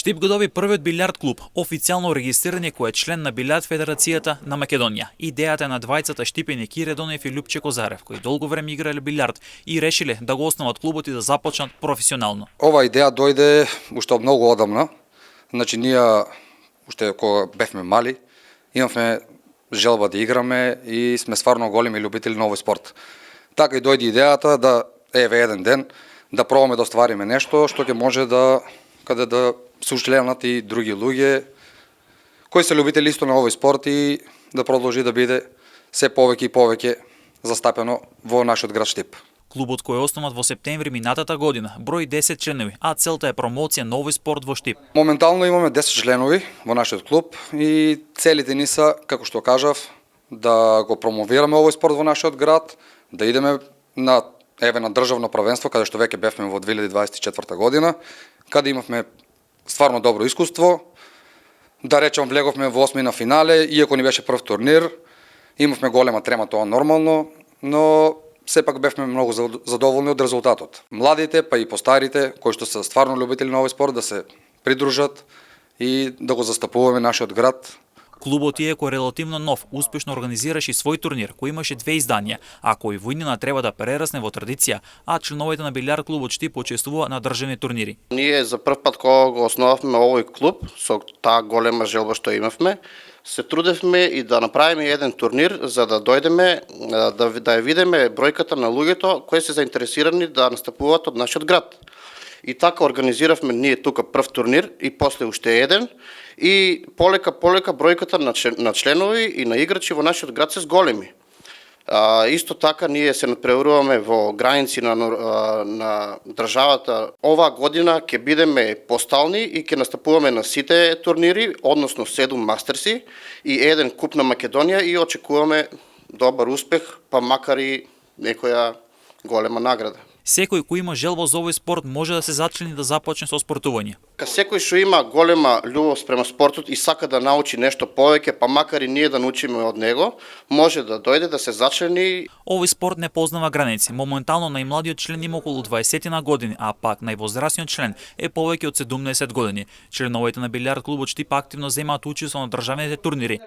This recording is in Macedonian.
Штип го доби првиот билјард клуб, официјално регистриран кој е член на Билјард Федерацијата на Македонија. Идејата е на двајцата Штипени Кире Донев и Лјупче Козарев, кои долго време играле билјард и решиле да го основат клубот и да започнат професионално. Ова идеја дојде уште од многу одамна. Значи ние уште кога бевме мали, имавме желба да играме и сме стварно големи љубители на овој спорт. Така и дојде идејата да еден ден да пробаме да оствариме нешто што ќе може да се ушленат и други луѓе кои се љубители исто на овој спорт и да продолжи да биде се повеќе и повеќе застапено во нашиот град Штип. Клубот кој е основат во септември минатата година брои 10 членови, а целта е промоција на овој спорт во Штип. Моментално имаме 10 членови во нашиот клуб и целите ни се, како што кажав, да го промовираме овој спорт во нашиот град, да идеме на државно првенство, каде што веќе бевме во 2024 година, каде имавме стварно добро искуство. Да речам, влеговме во осмина финале, иако ни беше прв турнир, имавме голема трема, тоа нормално, но сепак бевме многу задоволни од резултатот. Младите, па и постарите, кои што се стварно љубители на овој спорт, да се придружат и да го застапуваме нашиот град. Клубот иако релативно нов, успешно организираше и свој турнир, кој имаше 2 изданија, а кој во иднина треба да прерасне во традиција, а членовите на билјард клубот Штип учествуваат на државни турнири. Ние за прв пат кога го основавме овој клуб, со таа голема желба што имавме, се трудевме и да направиме еден турнир за да дојдеме да ја видиме бројката на луѓето кои се заинтересирани да настапуваат од нашиот град. И така организиравме ние тука прв турнир и после уште еден и полека бројката на членови и на играчи во нашиот град се зголеми. Исто така ние се надпреваруваме во граници на државата. Оваа година ќе бидеме постални и ќе настапуваме на сите турнири, односно 7 мастерси и еден куп на Македонија и очекуваме добар успех, па макар и некоја голема награда. Секој кој има желба за овој спорт може да се зачлени да започне со спортување. Секој што има голема љубов спрема спортот и сака да научи нешто повеќе, па макар и ние да научиме од него, може да дојде да се зачлени. Овој спорт не познава граници. Моментално најмладиот член има околу 20 на години, а пак највозрасниот член е повеќе од 17 години. Членовите на билјард клубот Штип активно земаат учество на државните турнири.